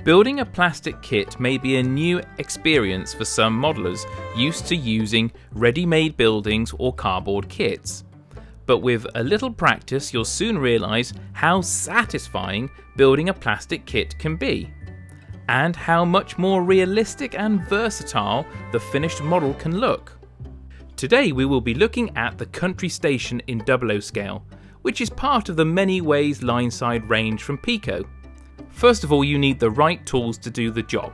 Building a plastic kit may be a new experience for some modelers used to using ready-made buildings or cardboard kits. But with a little practice, you'll soon realise how satisfying building a plastic kit can be, and how much more realistic and versatile the finished model can look. Today we will be looking at the country station in 00 scale, which is part of the many ways line-side range from PECO. First of all, you need the right tools to do the job.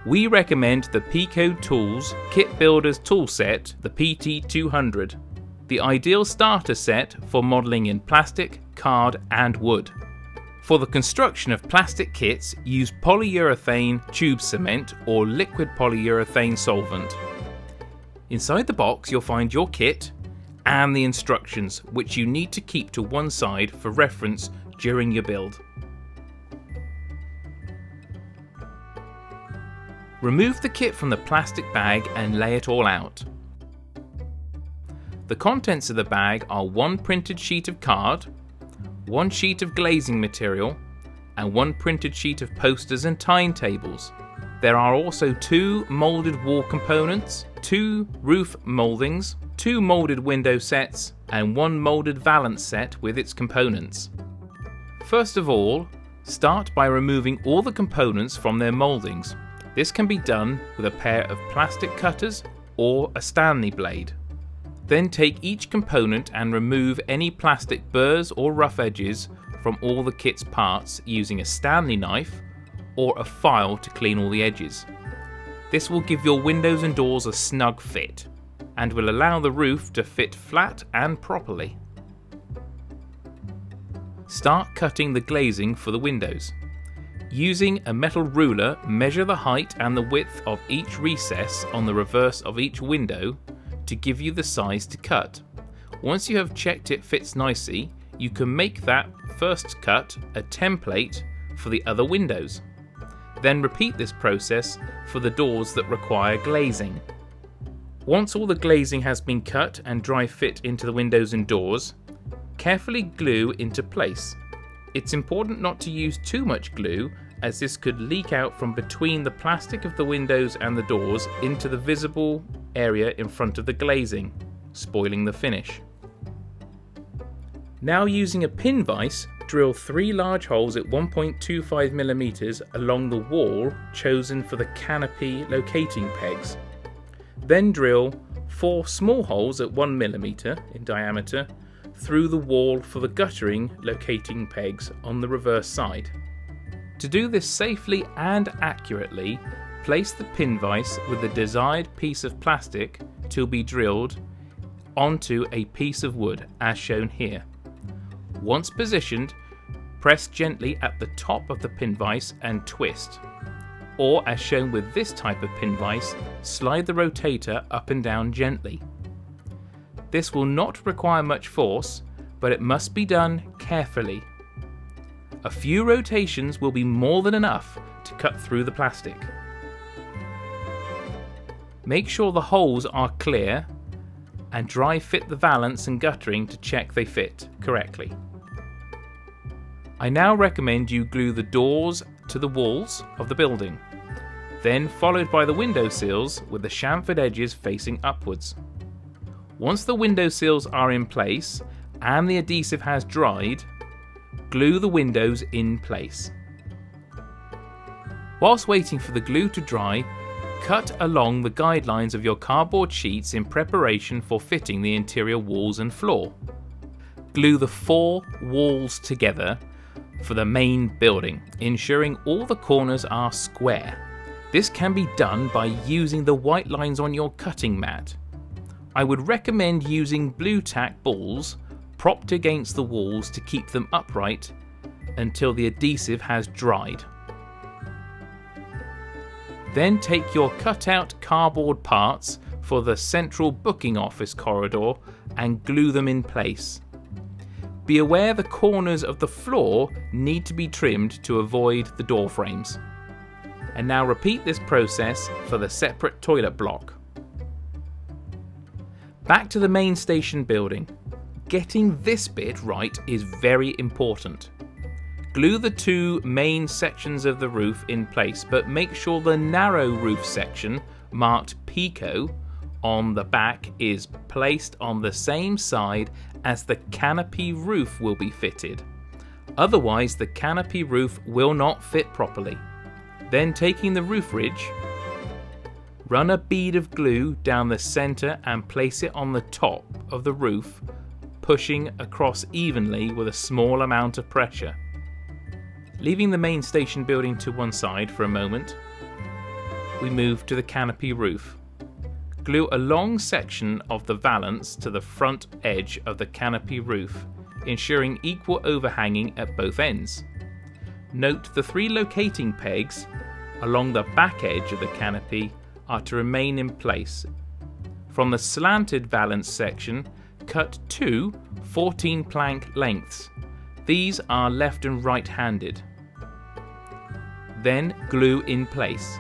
We recommend the PECO Tools Kit Builders Toolset, the PT200, the ideal starter set for modelling in plastic, card and wood. For the construction of plastic kits, use polyurethane tube cement or liquid polyurethane solvent. Inside the box you'll find your kit and the instructions, which you need to keep to one side for reference during your build. Remove the kit from the plastic bag and lay it all out. The contents of the bag are one printed sheet of card, one sheet of glazing material, and one printed sheet of posters and timetables. There are also 2 moulded wall components, 2 roof mouldings, 2 moulded window sets, and 1 moulded valance set with its components. First of all, start by removing all the components from their mouldings. This can be done with a pair of plastic cutters or a Stanley blade. Then take each component and remove any plastic burrs or rough edges from all the kit's parts using a Stanley knife or a file to clean all the edges. This will give your windows and doors a snug fit and will allow the roof to fit flat and properly. Start cutting the glazing for the windows. Using a metal ruler, measure the height and the width of each recess on the reverse of each window to give you the size to cut. Once you have checked it fits nicely, you can make that first cut a template for the other windows. Then repeat this process for the doors that require glazing. Once all the glazing has been cut and dry fit into the windows and doors, carefully glue into place. It's important not to use too much glue, as this could leak out from between the plastic of the windows and the doors into the visible area in front of the glazing, spoiling the finish. Now, using a pin vise, drill 3 large holes at 1.25mm along the wall chosen for the canopy locating pegs. Then drill 4 small holes at 1mm in diameter through the wall for the guttering locating pegs on the reverse side. To do this safely and accurately, place the pin vise with the desired piece of plastic to be drilled onto a piece of wood as shown here. Once positioned, press gently at the top of the pin vise and twist. Or as shown with this type of pin vise, slide the rotator up and down gently. This will not require much force, but it must be done carefully. A few rotations will be more than enough to cut through the plastic. Make sure the holes are clear and dry fit the valance and guttering to check they fit correctly. I now recommend you glue the doors to the walls of the building, then followed by the window sills with the chamfered edges facing upwards. Once the window sills are in place and the adhesive has dried, glue the windows in place. Whilst waiting for the glue to dry, cut along the guidelines of your cardboard sheets in preparation for fitting the interior walls and floor. Glue the 4 walls together for the main building, ensuring all the corners are square. This can be done by using the white lines on your cutting mat. I would recommend using blue tack balls propped against the walls to keep them upright until the adhesive has dried. Then take your cut-out cardboard parts for the central booking office corridor and glue them in place. Be aware the corners of the floor need to be trimmed to avoid the door frames. And now repeat this process for the separate toilet block. Back to the main station building. Getting this bit right is very important. Glue the two main sections of the roof in place, but make sure the narrow roof section, marked PECO, on the back is placed on the same side as the canopy roof will be fitted. Otherwise, the canopy roof will not fit properly. Then, taking the roof ridge, run a bead of glue down the center and place it on the top of the roof, pushing across evenly with a small amount of pressure. Leaving the main station building to one side for a moment, we move to the canopy roof. Glue a long section of the valance to the front edge of the canopy roof, ensuring equal overhanging at both ends. Note the 3 locating pegs along the back edge of the canopy are to remain in place. From the slanted valance section, cut 2 14 plank lengths. These are left and right handed. Then glue in place.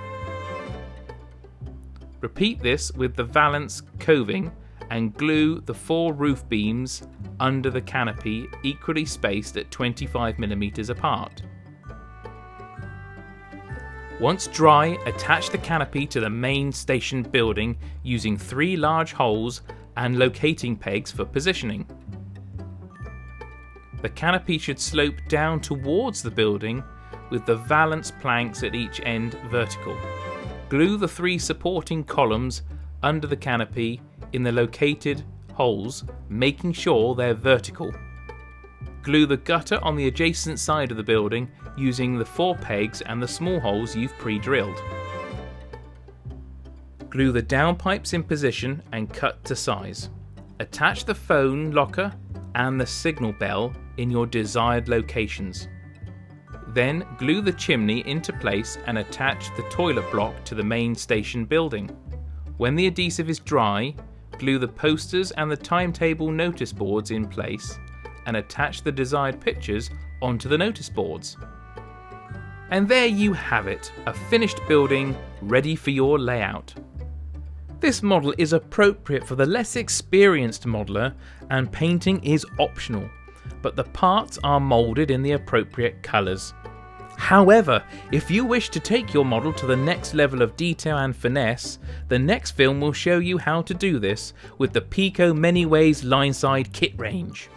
Repeat this with the valance coving and glue the 4 roof beams under the canopy equally spaced at 25mm apart. Once dry, attach the canopy to the main station building using 3 large holes and locating pegs for positioning. The canopy should slope down towards the building with the valance planks at each end vertical. Glue the 3 supporting columns under the canopy in the located holes, making sure they're vertical. Glue the gutter on the adjacent side of the building using the 4 pegs and the small holes you've pre-drilled. Glue the downpipes in position and cut to size. Attach the phone locker and the signal bell in your desired locations. Then glue the chimney into place and attach the toilet block to the main station building. When the adhesive is dry, glue the posters and the timetable notice boards in place and attach the desired pictures onto the notice boards. And there you have it, a finished building ready for your layout. This model is appropriate for the less experienced modeller and painting is optional, but the parts are moulded in the appropriate colours. However, if you wish to take your model to the next level of detail and finesse, the next film will show you how to do this with the PECO Many Ways Lineside kit range.